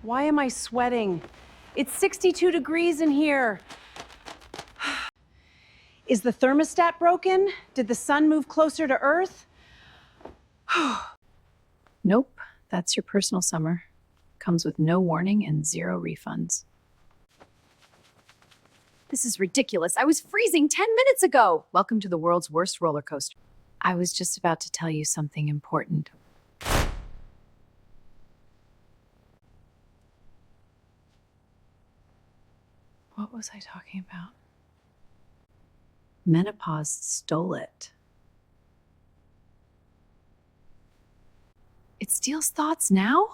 Why am I sweating? It's 62 degrees in here. Is the thermostat broken? Did the sun move closer to Earth? Nope, that's your personal summer. Comes with no warning and 0 refunds. This is ridiculous. I was freezing 10 minutes ago. Welcome to the world's worst roller coaster. I was just about to tell you something important. What was I talking about? Menopause stole it. It steals thoughts now?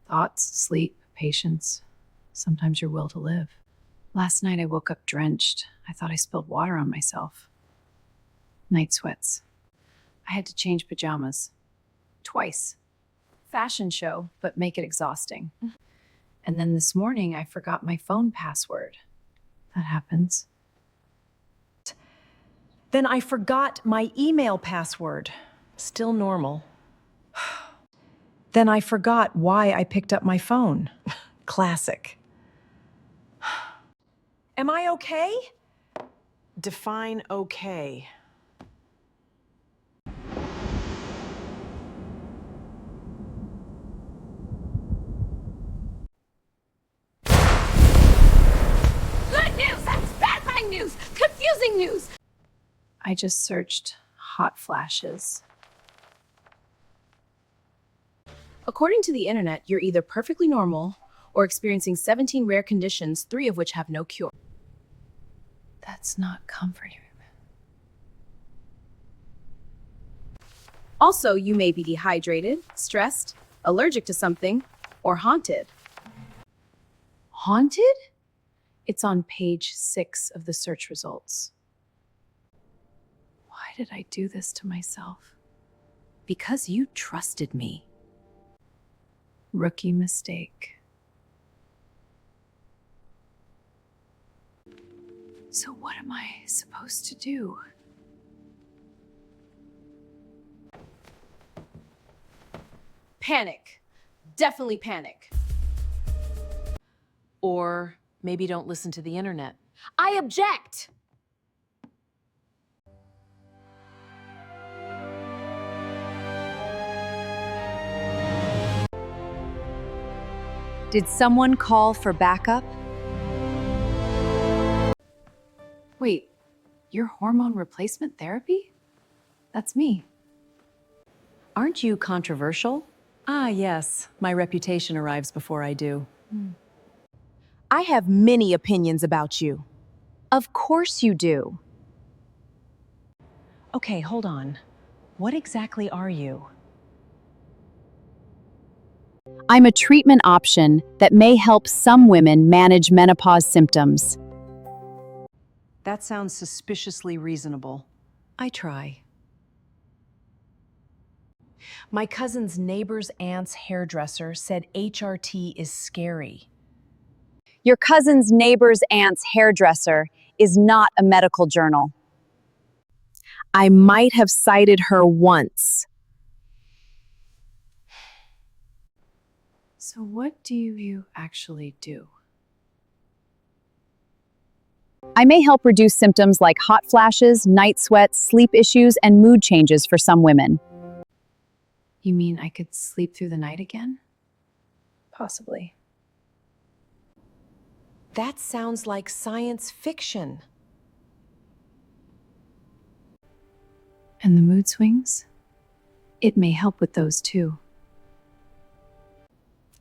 Thoughts, sleep, patience, sometimes your will to live. Last night I woke up drenched. I thought I spilled water on myself. Night sweats. I had to change pajamas. Twice. Fashion show, but make it exhausting. And then this morning I forgot my phone password. That happens. Then I forgot my email password. Still normal. Then I forgot why I picked up my phone. Classic. Am I okay? Define okay. Good news! That's bad news! Confusing news! I just searched hot flashes. According to the internet, you're either perfectly normal or experiencing 17 rare conditions, 3 of which have no cure. That's not comforting. Also, you may be dehydrated, stressed, allergic to something, or haunted. Haunted? It's on page 6 of the search results. Why did I do this to myself? Because you trusted me. Rookie mistake. So what am I supposed to do? Panic. Definitely panic. Or maybe don't listen to the internet. I object! Did someone call for backup? Wait, your hormone replacement therapy? That's me. Aren't you controversial? Ah, yes. My reputation arrives before I do. I have many opinions about you. Of course you do. Okay, hold on. What exactly are you? I'm a treatment option that may help some women manage menopause symptoms. That sounds suspiciously reasonable. I try. My cousin's neighbor's aunt's hairdresser said HRT is scary. Your cousin's neighbor's aunt's hairdresser is not a medical journal. I might have cited her once. So what do you actually do? I may help reduce symptoms like hot flashes, night sweats, sleep issues, and mood changes for some women. You mean I could sleep through the night again? Possibly. That sounds like science fiction. And the mood swings? It may help with those too.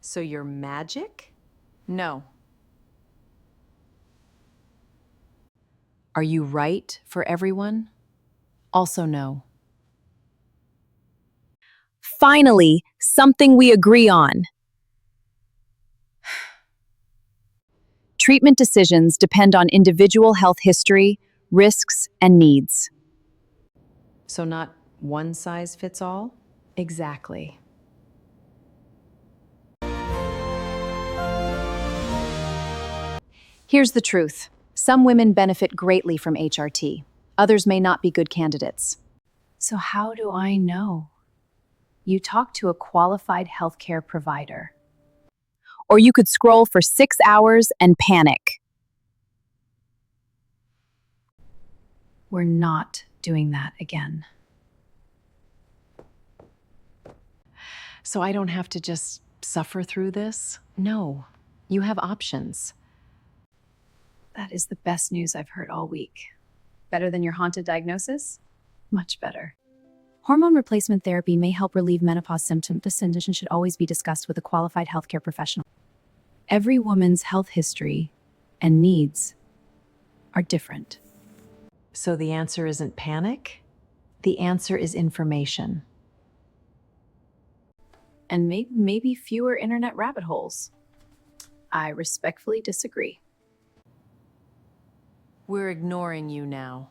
So you're magic? No. Are you right for everyone? Also no. Finally, something we agree on. Treatment decisions depend on individual health history, risks, and needs. So not one size fits all? Exactly. Here's the truth. Some women benefit greatly from HRT. Others may not be good candidates. So how do I know? You talk to a qualified healthcare provider. or you could scroll for 6 hours and panic. We're not doing that again. So I don't have to just suffer through this? No, you have options. That is the best news I've heard all week. Better than your haunted diagnosis? Much better. Hormone replacement therapy may help relieve menopause symptoms. This condition should always be discussed with a qualified healthcare professional. Every woman's health history and needs are different. So the answer isn't panic? The answer is information. And maybe fewer internet rabbit holes. I respectfully disagree. We're ignoring you now.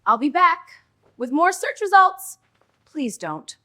I'll be back with more search results. Please don't.